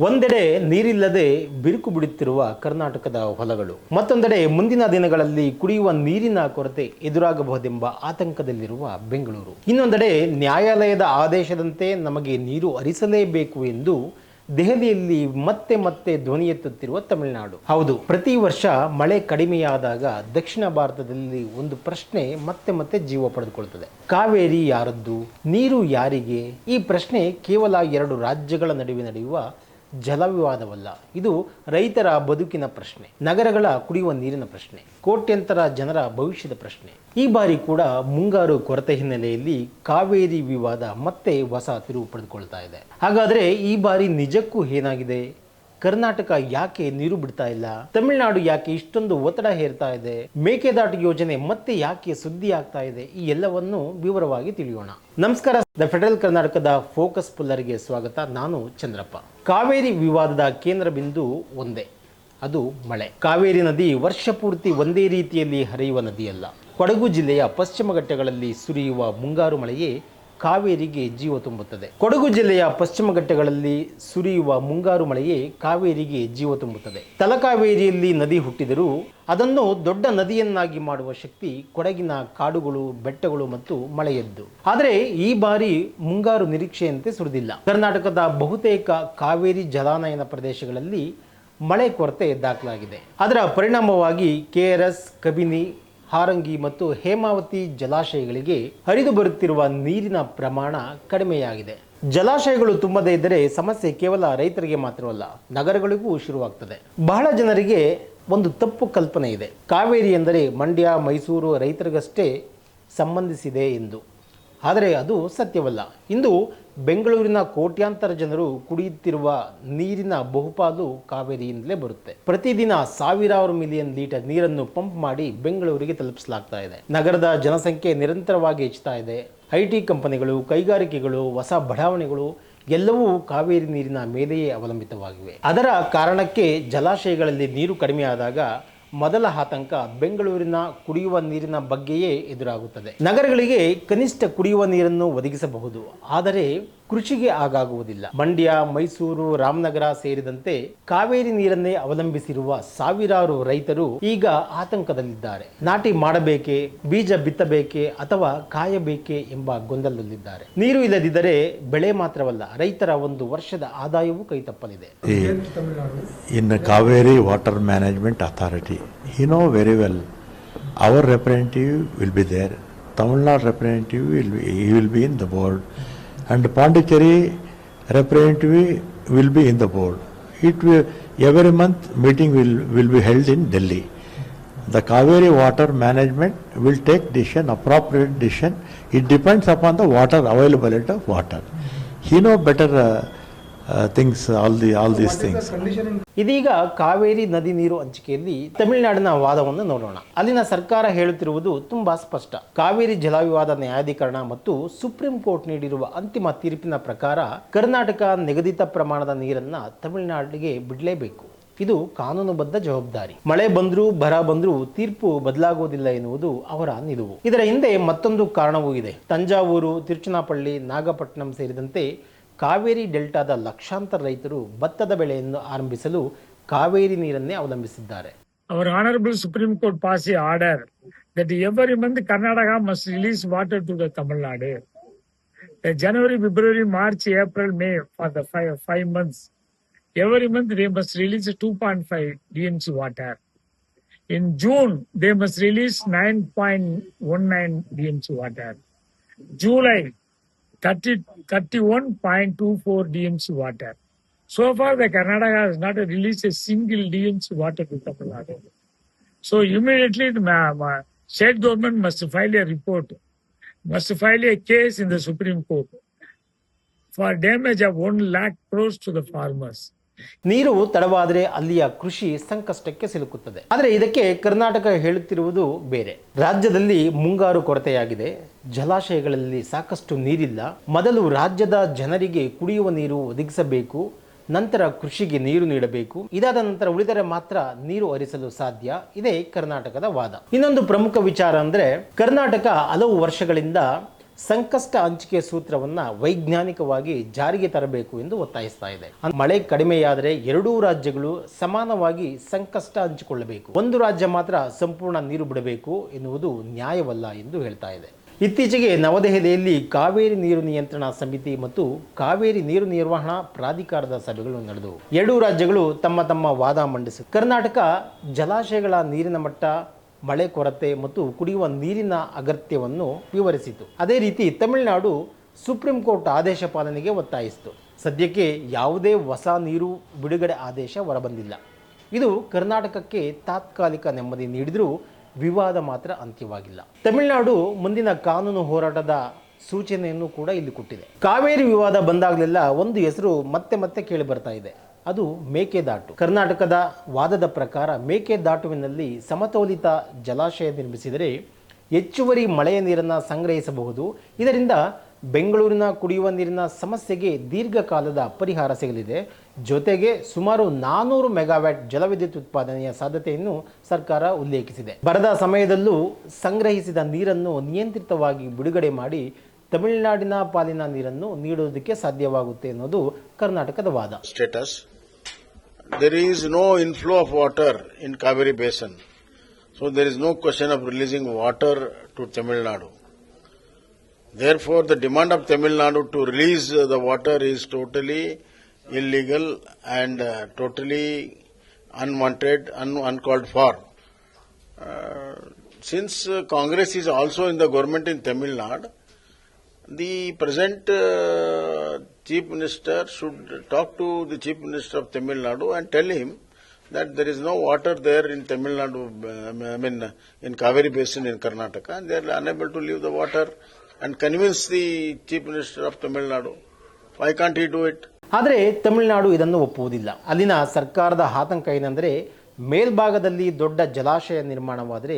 ಒಂದೆಡೆ ನೀರಿಲ್ಲದೆ ಬಿರುಕು ಬಿಡುತ್ತಿರುವ ಕರ್ನಾಟಕದ ಹೊಲಗಳು, ಮತ್ತೊಂದೆಡೆ ಮುಂದಿನ ದಿನಗಳಲ್ಲಿ ಕುಡಿಯುವ ನೀರಿನ ಕೊರತೆ ಎದುರಾಗಬಹುದೆಂಬ ಆತಂಕದಲ್ಲಿರುವ ಬೆಂಗಳೂರು. ಇನ್ನೊಂದೆಡೆ ನ್ಯಾಯಾಲಯದ ಆದೇಶದಂತೆ ನಮಗೆ ನೀರು ಹರಿಸಲೇಬೇಕು ಎಂದು ದೆಹಲಿಯಲ್ಲಿ ಮತ್ತೆ ಮತ್ತೆ ಧ್ವನಿ ಎತ್ತುತ್ತಿರುವ ತಮಿಳುನಾಡು. ಹೌದು, ಪ್ರತಿ ವರ್ಷ ಮಳೆ ಕಡಿಮೆಯಾದಾಗ ದಕ್ಷಿಣ ಭಾರತದಲ್ಲಿ ಒಂದು ಪ್ರಶ್ನೆ ಮತ್ತೆ ಮತ್ತೆ ಜೀವ ಪಡೆದುಕೊಳ್ಳುತ್ತದೆ. ಕಾವೇರಿ ಯಾರದ್ದು, ನೀರು ಯಾರಿಗೆ? ಈ ಪ್ರಶ್ನೆ ಕೇವಲ ಎರಡು ರಾಜ್ಯಗಳ ನಡುವೆ ನಡೆಯುವ ಜಲ ವಿವಾದವಲ್ಲ, ಇದು ರೈತರ ಬದುಕಿನ ಪ್ರಶ್ನೆ, ನಗರಗಳ ಕುಡಿಯುವ ನೀರಿನ ಪ್ರಶ್ನೆ, ಕೋಟ್ಯಂತರ ಜನರ ಭವಿಷ್ಯದ ಪ್ರಶ್ನೆ. ಈ ಬಾರಿ ಕೂಡ ಮುಂಗಾರು ಕೊರತೆ ಹಿನ್ನೆಲೆಯಲ್ಲಿ ಕಾವೇರಿ ವಿವಾದ ಮತ್ತೆ ಹೊಸ ತಿರುವು ಪಡೆದುಕೊಳ್ತಾ ಇದೆ. ಹಾಗಾದರೆ ಈ ಬಾರಿ ನಿಜಕ್ಕೂ ಏನಾಗಿದೆ? ಕರ್ನಾಟಕ ಯಾಕೆ ನೀರು ಬಿಡ್ತಾ ಇಲ್ಲ? ತಮಿಳುನಾಡು ಯಾಕೆ ಇಷ್ಟೊಂದು ಒತ್ತಡ ಹೇರ್ತಾ ಇದೆ? ಮೇಕೆದಾಟು ಯೋಜನೆ ಮತ್ತೆ ಯಾಕೆ ಸುದ್ದಿ ಆಗ್ತಾ ಇದೆ? ಈ ಎಲ್ಲವನ್ನು ವಿವರವಾಗಿ ತಿಳಿಯೋಣ. ನಮಸ್ಕಾರ, ದ ಫೆಡರಲ್ ಕರ್ನಾಟಕದ ಫೋಕಸ್ ಪುಲ್ಲರ್ಗೆ ಸ್ವಾಗತ. ನಾನು ಚಂದ್ರಪ್ಪ. ಕಾವೇರಿ ವಿವಾದದ ಕೇಂದ್ರ ಬಿಂದು ಒಂದೇ, ಅದು ಮಳೆ. ಕಾವೇರಿ ನದಿ ವರ್ಷ ಪೂರ್ತಿ ಒಂದೇ ರೀತಿಯಲ್ಲಿ ಹರಿಯುವ ನದಿಯಲ್ಲ. ಕೊಡಗು ಜಿಲ್ಲೆಯ ಪಶ್ಚಿಮ ಘಟ್ಟಗಳಲ್ಲಿ ಸುರಿಯುವ ಮುಂಗಾರು ಮಳೆಯೇ ಕಾವೇರಿಗೆ ಜೀವ ತುಂಬುತ್ತದೆ. ಕೊಡಗು ಜಿಲ್ಲೆಯ ಪಶ್ಚಿಮ ಘಟ್ಟಗಳಲ್ಲಿ ಸುರಿಯುವ ಮುಂಗಾರು ಮಳೆಯೇ ಕಾವೇರಿಗೆ ಜೀವ ತುಂಬುತ್ತದೆ. ತಲಕಾವೇರಿಯಲ್ಲಿ ನದಿ ಹುಟ್ಟಿದರೂ ಅದನ್ನು ದೊಡ್ಡ ನದಿಯನ್ನಾಗಿ ಮಾಡುವ ಶಕ್ತಿ ಕೊಡಗಿನ ಕಾಡುಗಳು, ಬೆಟ್ಟಗಳು ಮತ್ತು ಮಳೆಯದ್ದು. ಆದರೆ ಈ ಬಾರಿ ಮುಂಗಾರು ನಿರೀಕ್ಷೆಯಂತೆ ಸುರಿದಿಲ್ಲ. ಕರ್ನಾಟಕದ ಬಹುತೇಕ ಕಾವೇರಿ ಜಲಾನಯನ ಪ್ರದೇಶಗಳಲ್ಲಿ ಮಳೆ ಕೊರತೆ ದಾಖಲಾಗಿದೆ. ಅದರ ಪರಿಣಾಮವಾಗಿ ಕೆಆರ್ಎಸ್, ಕಬಿನಿ, ಹಾರಂಗಿ ಮತ್ತು ಹೇಮಾವತಿ ಜಲಾಶಯಗಳಿಗೆ ಹರಿದು ಬರುತ್ತಿರುವ ನೀರಿನ ಪ್ರಮಾಣ ಕಡಿಮೆಯಾಗಿದೆ. ಜಲಾಶಯಗಳು ತುಂಬದೇ ಇದ್ದರೆ ಸಮಸ್ಯೆ ಕೇವಲ ರೈತರಿಗೆ ಮಾತ್ರವಲ್ಲ, ನಗರಗಳಿಗೂ ಶುರುವಾಗ್ತದೆ. ಬಹಳ ಜನರಿಗೆ ಒಂದು ತಪ್ಪು ಕಲ್ಪನೆ ಇದೆ, ಕಾವೇರಿ ಎಂದರೆ ಮಂಡ್ಯ, ಮೈಸೂರು ರೈತರಿಗಷ್ಟೇ ಸಂಬಂಧಿಸಿದೆ ಎಂದು. ಆದರೆ ಅದು ಸತ್ಯವಲ್ಲ. ಇಂದು ಬೆಂಗಳೂರಿನ ಕೋಟ್ಯಾಂತರ ಜನರು ಕುಡಿಯುತ್ತಿರುವ ನೀರಿನ ಬಹುಪಾಲು ಕಾವೇರಿಯಿಂದಲೇ ಬರುತ್ತೆ. ಪ್ರತಿದಿನ ಸಾವಿರಾರು ಮಿಲಿಯನ್ ಲೀಟರ್ ನೀರನ್ನು ಪಂಪ್ ಮಾಡಿ ಬೆಂಗಳೂರಿಗೆ ತಲುಪಿಸಲಾಗ್ತಾ ಇದೆ. ನಗರದ ಜನಸಂಖ್ಯೆ ನಿರಂತರವಾಗಿ ಹೆಚ್ಚುತ್ತಾ ಇದೆ. IT ಕಂಪನಿಗಳು, ಕೈಗಾರಿಕೆಗಳು, ಹೊಸ ಬಡಾವಣೆಗಳು ಎಲ್ಲವೂ ಕಾವೇರಿ ನೀರಿನ ಮೇಲೆಯೇ ಅವಲಂಬಿತವಾಗಿವೆ. ಅದರ ಕಾರಣಕ್ಕೆ ಜಲಾಶಯಗಳಲ್ಲಿ ನೀರು ಕಡಿಮೆಯಾದಾಗ ಮೊದಲ ಆತಂಕ ಬೆಂಗಳೂರಿನ ಕುಡಿಯುವ ನೀರಿನ ಬಗ್ಗೆಯೇ ಎದುರಾಗುತ್ತದೆ. ನಗರಗಳಿಗೆ ಕನಿಷ್ಠ ಕುಡಿಯುವ ನೀರನ್ನು ಒದಗಿಸಬಹುದು, ಆದರೆ ಕೃಷಿಗೆ ಆಗಾಗುವುದಿಲ್ಲ. ಮಂಡ್ಯ, ಮೈಸೂರು, ರಾಮನಗರ ಸೇರಿದಂತೆ ಕಾವೇರಿ ನೀರನ್ನೇ ಅವಲಂಬಿಸಿರುವ ಸಾವಿರಾರು ರೈತರು ಈಗ ಆತಂಕದಲ್ಲಿದ್ದಾರೆ. ನಾಟಿ ಮಾಡಬೇಕೇ, ಬೀಜ ಬಿತ್ತಬೇಕೇ ಅಥವಾ ಕಾಯಬೇಕೇ ಎಂಬ ಗೊಂದಲದಲ್ಲಿದ್ದಾರೆ. ನೀರು ಇಲ್ಲದಿದ್ದರೆ ಬೆಳೆ ಮಾತ್ರವಲ್ಲ, ರೈತರ ಒಂದು ವರ್ಷದ ಆದಾಯವೂ ಕೈತಪ್ಪಲಿದೆ. In Kaveri Water Management Authority, you know very well, our representative will be there. Tamil Nadu representative will be in the board, and Pondicherry representative will be in the board. Every month meeting will be held in Delhi. The Kaveri Water Management will take decision, appropriate decision. It depends upon the water availability of water. He know better things, all these things. ಇದೀಗ ಕಾವೇರಿ ನದಿ ನೀರು ಹಂಚಿಕೆಯಲ್ಲಿ ತಮಿಳುನಾಡಿನ ವಾದವನ್ನು ನೋಡೋಣ. ಅಲ್ಲಿನ ಸರ್ಕಾರ ಹೇಳುತ್ತಿರುವುದು ತುಂಬಾ ಸ್ಪಷ್ಟ. ಕಾವೇರಿ ಜಲವಿವಾದ ನ್ಯಾಯಾಧೀಕರಣ ಮತ್ತು ಸುಪ್ರೀಂ ಕೋರ್ಟ್ ನೀಡಿರುವ ಅಂತಿಮ ತೀರ್ಪಿನ ಪ್ರಕಾರ ಕರ್ನಾಟಕ ನಿಗದಿತ ಪ್ರಮಾಣದ ನೀರನ್ನ ತಮಿಳುನಾಡಿಗೆ ಬಿಡಲೇಬೇಕು. ಇದು ಕಾನೂನುಬದ್ಧ ಜವಾಬ್ದಾರಿ. ಮಳೆ ಬಂದರೂ ಬರ ಬಂದರೂ ತೀರ್ಪು ಬದಲಾಗುವುದಿಲ್ಲ ಎನ್ನುವುದು ಅವರ ನಿಲುವು. ಇದರ ಹಿಂದೆ ಮತ್ತೊಂದು ಕಾರಣವೂ ಇದೆ. ತಂಜಾವೂರು, ತಿರುಚನಾಪಳ್ಳಿ, ನಾಗಪಟ್ಟಣಂ ಸೇರಿದಂತೆ ಕಾವೇರಿ ಡೆಲ್ಟಾದ ಲಕ್ಷಾಂತರ ರೈತರು ಭತ್ತದ ಬೆಳೆಯನ್ನು ಆರಂಭಿಸಲು ಕಾವೇರಿ ನೀರನ್ನೇ ಅವಲಂಬಿಸಿದ್ದಾರೆ. Our Honorable Supreme Court passed an order that every month Karnataka must release water to the Tamil Nadu. January, February, March, April, May, for the five months. Every month they must release 2.5 DMC water. In June, they must release 9.19 DMC water. July, 31.24 DMC water. So far, the Karnataka has not released a single DMC water to Tamil Nadu. So immediately, the state government must file a report, must file a case in the Supreme Court for damage of 1 lakh crores to the farmers. ನೀರು ತಡವಾದರೆ ಅಲ್ಲಿಯ ಕೃಷಿ ಸಂಕಷ್ಟಕ್ಕೆ ಸಿಲುಕುತ್ತದೆ. ಆದರೆ ಇದಕ್ಕೆ ಕರ್ನಾಟಕ ಹೇಳುತ್ತಿರುವುದು ಬೇರೆ. ರಾಜ್ಯದಲ್ಲಿ ಮುಂಗಾರು ಕೊರತೆಯಾಗಿದೆ, ಜಲಾಶಯಗಳಲ್ಲಿ ಸಾಕಷ್ಟು ನೀರಿಲ್ಲ. ಮೊದಲು ರಾಜ್ಯದ ಜನರಿಗೆ ಕುಡಿಯುವ ನೀರು ಒದಗಿಸಬೇಕು, ನಂತರ ಕೃಷಿಗೆ ನೀರು ನೀಡಬೇಕು. ಇದಾದ ನಂತರ ಉಳಿದರೆ ಮಾತ್ರ ನೀರು ಹರಿಸಲು ಸಾಧ್ಯ. ಇದೇ ಕರ್ನಾಟಕದ ವಾದ. ಇನ್ನೊಂದು ಪ್ರಮುಖ ವಿಚಾರ ಅಂದರೆ, ಕರ್ನಾಟಕ ಹಲವು ವರ್ಷಗಳಿಂದ ಸಂಕಷ್ಟ ಹಂಚಿಕೆ ಸೂತ್ರವನ್ನು ವೈಜ್ಞಾನಿಕವಾಗಿ ಜಾರಿಗೆ ತರಬೇಕು ಎಂದು ಒತ್ತಾಯಿಸ್ತಾ ಇದೆ. ಮಳೆ ಕಡಿಮೆಯಾದರೆ ಎರಡೂ ರಾಜ್ಯಗಳು ಸಮಾನವಾಗಿ ಸಂಕಷ್ಟ ಹಂಚಿಕೊಳ್ಳಬೇಕು, ಒಂದು ರಾಜ್ಯ ಮಾತ್ರ ಸಂಪೂರ್ಣ ನೀರು ಬಿಡಬೇಕು ಎನ್ನುವುದು ನ್ಯಾಯವಲ್ಲ ಎಂದು ಹೇಳ್ತಾ ಇದೆ. ಇತ್ತೀಚೆಗೆ ನವದೆಹಲಿಯಲ್ಲಿ ಕಾವೇರಿ ನೀರು ನಿಯಂತ್ರಣ ಸಮಿತಿ ಮತ್ತು ಕಾವೇರಿ ನೀರು ನಿರ್ವಹಣಾ ಪ್ರಾಧಿಕಾರದ ಸಭೆಗಳು ನಡೆದವು. ಎರಡೂ ರಾಜ್ಯಗಳು ತಮ್ಮ ತಮ್ಮ ವಾದ ಮಂಡಿಸಿದರು. ಕರ್ನಾಟಕ ಜಲಾಶಯಗಳ ನೀರಿನ ಮಟ್ಟ, ಮಳೆ ಕೊರತೆ ಮತ್ತು ಕುಡಿಯುವ ನೀರಿನ ಅಗತ್ಯವನ್ನು ವಿವರಿಸಿತು. ಅದೇ ರೀತಿ ತಮಿಳುನಾಡು ಸುಪ್ರೀಂ ಕೋರ್ಟ್ ಆದೇಶ ಪಾಲನೆಗೆ ಒತ್ತಾಯಿಸಿತು. ಸದ್ಯಕ್ಕೆ ಯಾವುದೇ ಹೊಸ ನೀರು ಬಿಡುಗಡೆ ಆದೇಶ ಹೊರಬಂದಿಲ್ಲ. ಇದು ಕರ್ನಾಟಕಕ್ಕೆ ತಾತ್ಕಾಲಿಕ ನೆಮ್ಮದಿ ನೀಡಿದರೂ ವಿವಾದ ಮಾತ್ರ ಅಂತ್ಯವಾಗಿಲ್ಲ. ತಮಿಳುನಾಡು ಮುಂದಿನ ಕಾನೂನು ಹೋರಾಟದ ಸೂಚನೆಯನ್ನು ಕೂಡ ಇಲ್ಲಿ ಕೊಟ್ಟಿದೆ. ಕಾವೇರಿ ವಿವಾದ ಬಂದಾಗಲೆಲ್ಲ ಒಂದು ಹೆಸರು ಮತ್ತೆ ಮತ್ತೆ ಕೇಳಿ ಬರ್ತಾ ಇದೆ, ಅದು ಮೇಕೆದಾಟು. ಕರ್ನಾಟಕದ ವಾದದ ಪ್ರಕಾರ ಮೇಕೆದಾಟುವಿನಲ್ಲಿ ಸಮತೋಲಿತ ಜಲಾಶಯ ನಿರ್ಮಿಸಿದರೆ ಹೆಚ್ಚುವರಿ ಮಳೆಯ ನೀರನ್ನು ಸಂಗ್ರಹಿಸಬಹುದು. ಇದರಿಂದ ಬೆಂಗಳೂರಿನ ಕುಡಿಯುವ ನೀರಿನ ಸಮಸ್ಯೆಗೆ ದೀರ್ಘಕಾಲದ ಪರಿಹಾರ ಸಿಗಲಿದೆ. ಜೊತೆಗೆ ಸುಮಾರು 400 ಮೆಗಾವ್ಯಾಟ್ ಜಲವಿದ್ಯುತ್ ಉತ್ಪಾದನೆಯ ಸಾಧ್ಯತೆಯನ್ನು ಸರ್ಕಾರ ಉಲ್ಲೇಖಿಸಿದೆ. ಬರದ ಸಮಯದಲ್ಲೂ ಸಂಗ್ರಹಿಸಿದ ನೀರನ್ನು ನಿಯಂತ್ರಿತವಾಗಿ ಬಿಡುಗಡೆ ಮಾಡಿ ತಮಿಳುನಾಡಿನ ಪಾಲಿನ ನೀರನ್ನು ನೀಡುವುದಕ್ಕೆ ಸಾಧ್ಯವಾಗುತ್ತೆ ಅನ್ನೋದು ಕರ್ನಾಟಕದ ವಾದ. Status. There is no inflow of water in Kaveri Basin, so there is no question of releasing water to Tamil Nadu. Therefore, the demand of Tamil Nadu to release the water is totally illegal and totally unwanted, uncalled for. Since Congress is also in the government in Tamil Nadu, the present Chief Minister should talk to the Chief Minister of Tamil Nadu and tell him that there is no water there in Tamil Nadu, in Kaveri Basin in Karnataka, and they are unable to leave the water, and convince the Chief Minister of Tamil Nadu. Why can't he do it? ಆದರೆ ತಮಿಳುನಾಡು ಇದನ್ನು ಒಪ್ಪುವುದಿಲ್ಲ. ಅಲ್ಲಿನ ಸರ್ಕಾರದ ಆತಂಕ ಏನೆಂದರೆ, ಮೇಲ್ಭಾಗದಲ್ಲಿ ದೊಡ್ಡ ಜಲಾಶಯ ನಿರ್ಮಾಣವಾದರೆ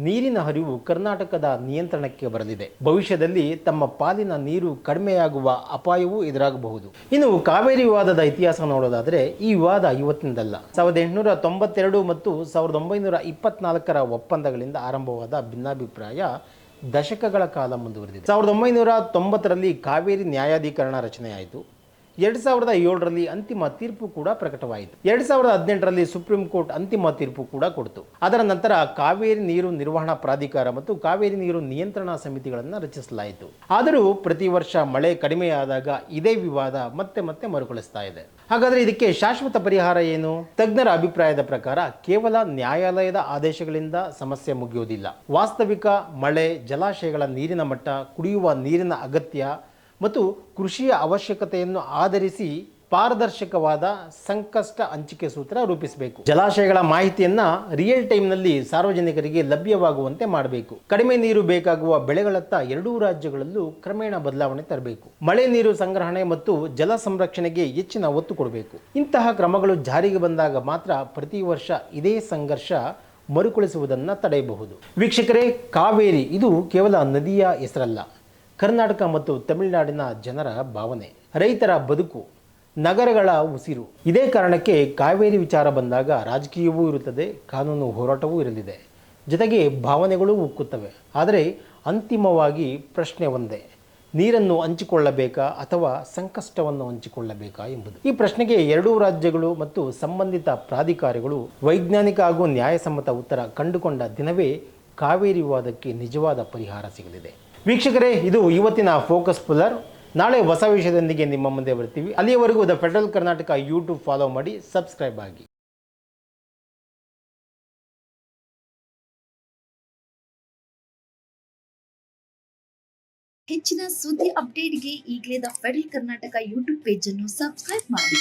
ನೀರಿನ ಹರಿವು ಕರ್ನಾಟಕದ ನಿಯಂತ್ರಣಕ್ಕೆ ಬರಲಿದೆ. ಭವಿಷ್ಯದಲ್ಲಿ ತಮ್ಮ ಪಾಲಿನ ನೀರು ಕಡಿಮೆಯಾಗುವ ಅಪಾಯವೂ ಎದುರಾಗಬಹುದು. ಇನ್ನು ಕಾವೇರಿ ವಿವಾದದ ಇತಿಹಾಸ ನೋಡೋದಾದರೆ, ಈ ವಿವಾದ ಇವತ್ತಿನದಲ್ಲ. 1892 ಮತ್ತು 1924ರ ಒಪ್ಪಂದಗಳಿಂದ ಆರಂಭವಾದ ಭಿನ್ನಾಭಿಪ್ರಾಯ ದಶಕಗಳ ಕಾಲ ಮುಂದುವರೆದಿದೆ. 1990ರಲ್ಲಿ ಕಾವೇರಿ ನ್ಯಾಯಾಧೀಕರಣ ರಚನೆಯಾಯಿತು. 2007ರಲ್ಲಿ ಅಂತಿಮ ತೀರ್ಪು ಕೂಡ ಪ್ರಕಟವಾಯಿತು. 2018ರಲ್ಲಿ ಸುಪ್ರೀಂ ಕೋರ್ಟ್ ಅಂತಿಮ ತೀರ್ಪು ಕೂಡ ಕೊಡ್ತು. ಅದರ ನಂತರ ಕಾವೇರಿ ನೀರು ನಿರ್ವಹಣಾ ಪ್ರಾಧಿಕಾರ ಮತ್ತು ಕಾವೇರಿ ನೀರು ನಿಯಂತ್ರಣಾ ಸಮಿತಿಗಳನ್ನು ರಚಿಸಲಾಯಿತು. ಆದರೂ ಪ್ರತಿ ವರ್ಷ ಮಳೆ ಕಡಿಮೆಯಾದಾಗ ಇದೇ ವಿವಾದ ಮತ್ತೆ ಮತ್ತೆ ಮರುಕಳಿಸ್ತಾ ಇದೆ. ಹಾಗಾದರೆ ಇದಕ್ಕೆ ಶಾಶ್ವತ ಪರಿಹಾರ ಏನು? ತಜ್ಞರ ಅಭಿಪ್ರಾಯದ ಪ್ರಕಾರ ಕೇವಲ ನ್ಯಾಯಾಲಯದ ಆದೇಶಗಳಿಂದ ಸಮಸ್ಯೆ ಮುಗಿಯುವುದಿಲ್ಲ. ವಾಸ್ತವಿಕ ಮಳೆ, ಜಲಾಶಯಗಳ ನೀರಿನ ಮಟ್ಟ, ಕುಡಿಯುವ ನೀರಿನ ಅಗತ್ಯ ಮತ್ತು ಕೃಷಿಯ ಅವಶ್ಯಕತೆಯನ್ನು ಆಧರಿಸಿ ಪಾರದರ್ಶಕವಾದ ಸಂಕಷ್ಟ ಹಂಚಿಕೆ ಸೂತ್ರ ರೂಪಿಸಬೇಕು. ಜಲಾಶಯಗಳ ಮಾಹಿತಿಯನ್ನು ರಿಯಲ್ ಟೈಮ್ನಲ್ಲಿ ಸಾರ್ವಜನಿಕರಿಗೆ ಲಭ್ಯವಾಗುವಂತೆ ಮಾಡಬೇಕು. ಕಡಿಮೆ ನೀರು ಬೇಕಾಗುವ ಬೆಳೆಗಳತ್ತ ಎರಡೂ ರಾಜ್ಯಗಳಲ್ಲೂ ಕ್ರಮೇಣ ಬದಲಾವಣೆ ತರಬೇಕು. ಮಳೆ ನೀರು ಸಂಗ್ರಹಣೆ ಮತ್ತು ಜಲ ಸಂರಕ್ಷಣೆಗೆ ಹೆಚ್ಚಿನ ಒತ್ತು ಕೊಡಬೇಕು. ಇಂತಹ ಕ್ರಮಗಳು ಜಾರಿಗೆ ಬಂದಾಗ ಮಾತ್ರ ಪ್ರತಿ ವರ್ಷ ಇದೇ ಸಂಘರ್ಷ ಮರುಕಳಿಸುವುದನ್ನು ತಡೆಯಬಹುದು. ವೀಕ್ಷಕರೇ, ಕಾವೇರಿ ಇದು ಕೇವಲ ನದಿಯ ಹೆಸರಲ್ಲ, ಕರ್ನಾಟಕ ಮತ್ತು ತಮಿಳುನಾಡಿನ ಜನರ ಭಾವನೆ, ರೈತರ ಬದುಕು, ನಗರಗಳ ಉಸಿರು. ಇದೇ ಕಾರಣಕ್ಕೆ ಕಾವೇರಿ ವಿಚಾರ ಬಂದಾಗ ರಾಜಕೀಯವೂ ಇರುತ್ತದೆ, ಕಾನೂನು ಹೋರಾಟವೂ ಇರಲಿದೆ, ಜೊತೆಗೆ ಭಾವನೆಗಳೂ ಉಕ್ಕುತ್ತವೆ. ಆದರೆ ಅಂತಿಮವಾಗಿ ಪ್ರಶ್ನೆ ಒಂದೇ, ನೀರನ್ನು ಹಂಚಿಕೊಳ್ಳಬೇಕಾ ಅಥವಾ ಸಂಕಷ್ಟವನ್ನು ಹಂಚಿಕೊಳ್ಳಬೇಕಾ ಎಂಬುದು. ಈ ಪ್ರಶ್ನೆಗೆ ಎರಡೂ ರಾಜ್ಯಗಳು ಮತ್ತು ಸಂಬಂಧಿತ ಪ್ರಾಧಿಕಾರಿಗಳು ವೈಜ್ಞಾನಿಕ ಹಾಗೂ ನ್ಯಾಯಸಮ್ಮತ ಉತ್ತರ ಕಂಡುಕೊಂಡ ದಿನವೇ ಕಾವೇರಿ ವಿವಾದಕ್ಕೆ ನಿಜವಾದ ಪರಿಹಾರ ಸಿಗಲಿದೆ. ವೀಕ್ಷಕರೇ, ಇದು ಇವತ್ತಿನ ಫೋಕಸ್ ಪುಲ್ಲರ್. ನಾಳೆ ಹೊಸ ವಿಷಯದೊಂದಿಗೆ ನಿಮ್ಮ ಮುಂದೆ ಬರ್ತೀವಿ. ಅಲ್ಲಿಯವರೆಗೂ the federal Karnataka YouTube follow ಮಾಡಿ, ಸಬ್ಸ್ಕ್ರೈಬ್ ಆಗಿ. ಹೆಚ್ಚಿನ ಸುದ್ದಿ ಅಪ್ಡೇಟ್ಗೆ ಈಗಲೇ the federal Karnataka YouTube page ಅನ್ನು ಸಬ್ಸ್ಕ್ರೈಬ್ ಮಾಡಿ.